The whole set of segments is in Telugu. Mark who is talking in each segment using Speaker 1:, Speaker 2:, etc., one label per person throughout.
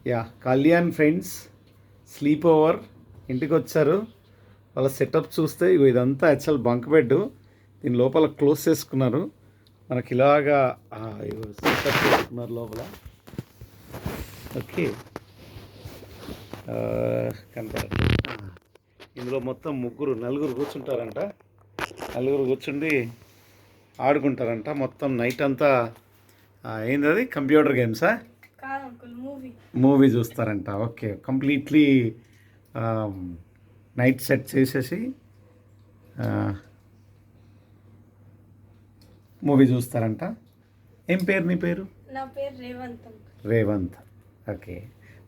Speaker 1: Yeah Kalyan friends sleep over ఇంటికి వచ్చారు. వాళ్ళ సెటప్ చూస్తే ఇదంతా యాక్చువల్ బంక్ బెడ్, దీని లోపల క్లోజ్ చేసుకున్నారు. మనకి ఇలాగా సెటప్ చేసుకున్నారు లోపల. ఓకే, కనపడట్లేదు. ఇందులో మొత్తం నలుగురు కూర్చుంటారంట. నలుగురు కూర్చుండి ఆడుకుంటారంట. మొత్తం నైట్ అంతా ఏంటది కంప్యూటర్ గేమ్సా, మూవీ చూస్తారంట. ఓకే, కంప్లీట్లీ నైట్ సెట్ చేసేసి మూవీ చూస్తారంట. ఏం పేరు నీ పేరు?
Speaker 2: నా పేరు Revanth.
Speaker 1: Revanth. Okay,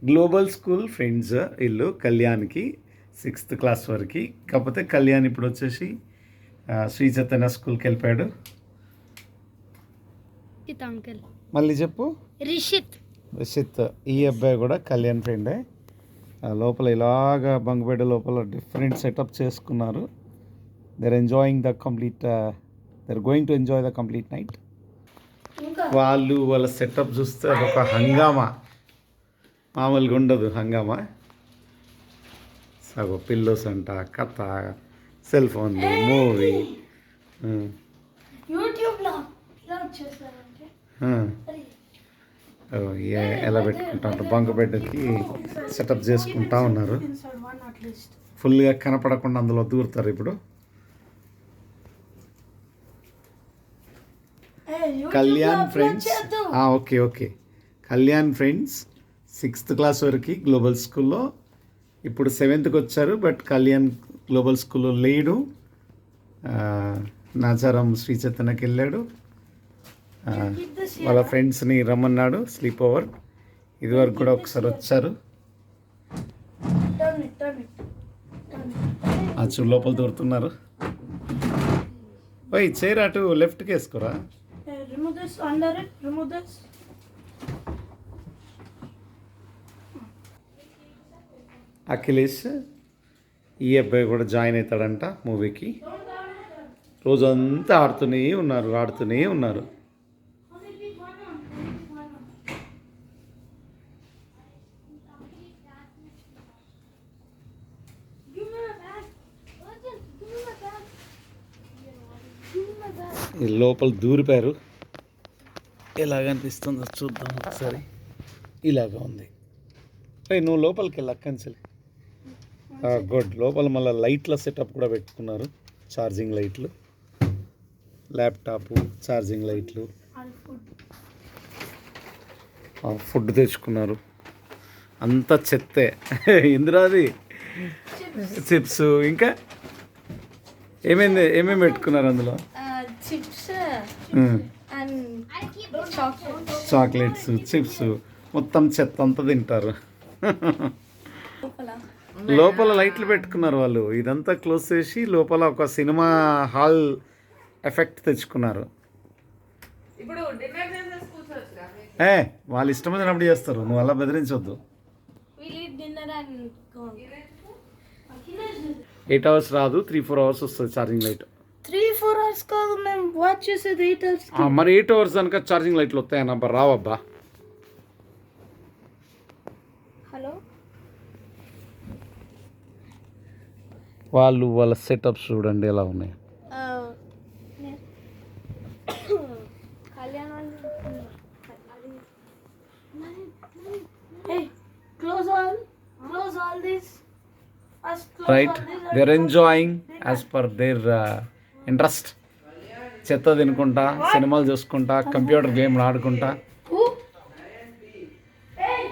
Speaker 1: global school friends ఇల్లు కళ్యాణ్కి 6th క్లాస్ వరకు. కాకపోతే కళ్యాణ్ ఇప్పుడు వచ్చేసి శ్రీ చైతన్య స్కూల్కి వెళ్ళిపోయాడు. మళ్ళీ చెప్పు. రిషిత్. ఈ అబ్బాయి కూడా కళ్యాణ్ ఫ్రెండే. లోపల ఇలాగా బంక్ బెడ్ లోపల డిఫరెంట్ సెటప్ చేసుకున్నారు. They're going to enjoy the complete night. వాళ్ళ సెటప్ చూస్తే అదొక హంగామా, మామూలుగా ఉండదు హంగామా. సగో పిల్లోస్ అంట, కథ, సెల్ ఫోన్లు, మూవీ. ఎలా పెట్టుకుంటా ఉంటారు, బంక్ బెడ్కి సెటప్ చేసుకుంటా ఉన్నారు. ఫుల్గా కనపడకుండా అందులో దూరుతారు ఇప్పుడు. Kalyan friends okay Kalyan friends 6th class వరకు గ్లోబల్ స్కూల్లో, ఇప్పుడు 7th వచ్చారు. బట్ కళ్యాణ్ గ్లోబల్ స్కూల్లో లేడు, నాచారం శ్రీ చైతన్యకి వెళ్ళాడు. వాళ్ళ ఫ్రెండ్స్ని రమ్మన్నాడు స్లీప్ ఓవర్. ఇదివరకు కూడా ఒకసారి వచ్చారు. చూడు లోపల దూరుతున్నారు. ఓయ్ చైర్ అటు లెఫ్ట్కి వేసుకోరా. అఖిలేష్ ఈ అబ్బాయి కూడా జాయిన్ అవుతాడంట మూవీకి. రోజంతా ఆడుతూనే ఉన్నారు. లోపల దూరిపోయారు. ఎలాగ అనిపిస్తుందో చూద్దాం ఒకసారి. ఇలాగ ఉంది. నువ్వు లోపలికి వెళ్ళి అక్కడి గుడ్. లోపల మళ్ళీ లైట్ల సెటప్ కూడా పెట్టుకున్నారు. ఛార్జింగ్ లైట్లు, ల్యాప్టాప్ ఛార్జింగ్ లైట్లు, ఫుడ్ తెచ్చుకున్నారు. అంతా చెత్తే. ఇందిరాది చిప్స్, ఇంకా ఏమేమి పెట్టుకున్నారు అందులో? చాక్లెట్స్, చిప్స్, మొత్తం చెత్త అంతా తింటారు. లోపల లైట్లు పెట్టుకున్నారు వాళ్ళు. ఇదంతా క్లోజ్ చేసి లోపల ఒక సినిమా హాల్ ఎఫెక్ట్ తెచ్చుకున్నారు. వాళ్ళు ఇష్టమైనప్పుడు చేస్తారు, నువ్వు అలా బెదిరించొద్దు. 8 hours రాదు, 3-4 hours వస్తుంది ఛార్జింగ్ లైట్.
Speaker 2: 3-4 hours కాదు, మేము వాచ్ చేసేది 8 hours.
Speaker 1: మరి 8 hours కనుక ఛార్జింగ్ లైట్లు వస్తాయన్న రావబ్బా.
Speaker 2: హలో,
Speaker 1: వాళ్ళ సెటప్స్ చూడండి ఎలా ఉన్నాయి. Right, they are enjoying as per their interest. చెత్త తినుకుంటా, సినిమాలు చూసుకుంటా, కంప్యూటర్ గేమ్లు ఆడుకుంటా